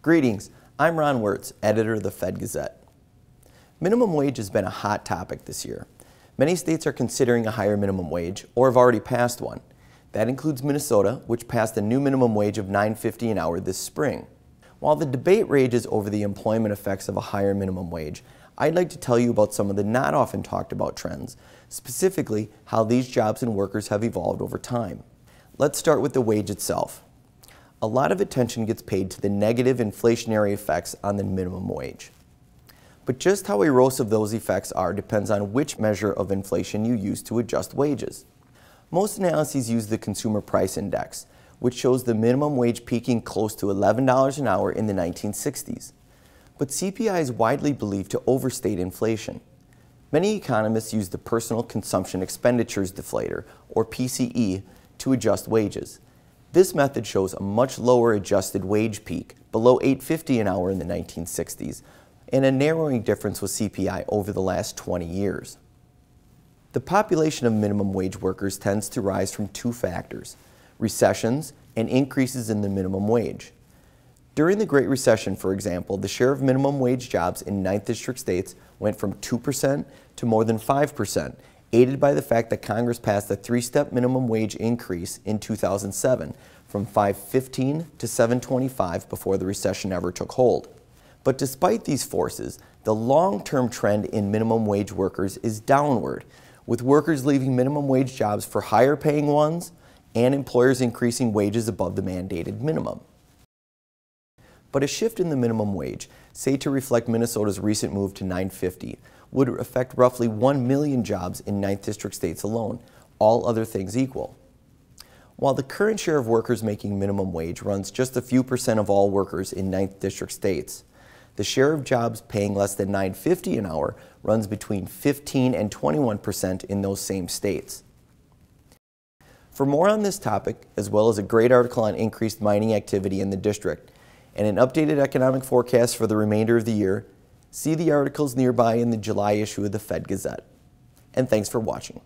Greetings, I'm Ron Wirtz, editor of the Fed-Gazette. Minimum wage has been a hot topic this year. Many states are considering a higher minimum wage or have already passed one. That includes Minnesota, which passed a new minimum wage of $9.50 an hour this spring. While the debate rages over the employment effects of a higher minimum wage, I'd like to tell you about some of the not often talked about trends, specifically how these jobs and workers have evolved over time. Let's start with the wage itself. A lot of attention gets paid to the negative inflationary effects on the minimum wage. But just how erosive those effects are depends on which measure of inflation you use to adjust wages. Most analyses use the Consumer Price Index, which shows the minimum wage peaking close to $11 an hour in the 1960s. But CPI is widely believed to overstate inflation. Many economists use the Personal Consumption Expenditures Deflator, or PCE, to adjust wages. This method shows a much lower adjusted wage peak, below $8.50 an hour in the 1960s, and a narrowing difference with CPI over the last 20 years. The population of minimum wage workers tends to rise from two factors: recessions and increases in the minimum wage. During the Great Recession, for example, the share of minimum wage jobs in 9th District states went from 2% to more than 5%, aided by the fact that Congress passed a three-step minimum wage increase in 2007 from $5.15 to $7.25 before the recession ever took hold. But despite these forces, the long-term trend in minimum wage workers is downward, with workers leaving minimum wage jobs for higher-paying ones and employers increasing wages above the mandated minimum. But a shift in the minimum wage, say to reflect Minnesota's recent move to $9.50, would affect roughly 1 million jobs in 9th District states alone, all other things equal. While the current share of workers making minimum wage runs just a few percent of all workers in 9th District states, the share of jobs paying less than $9.50 an hour runs between 15 and 21% in those same states. For more on this topic, as well as a great article on increased mining activity in the district, and an updated economic forecast for the remainder of the year, see the articles nearby in the July issue of the Fed-Gazette. And thanks for watching.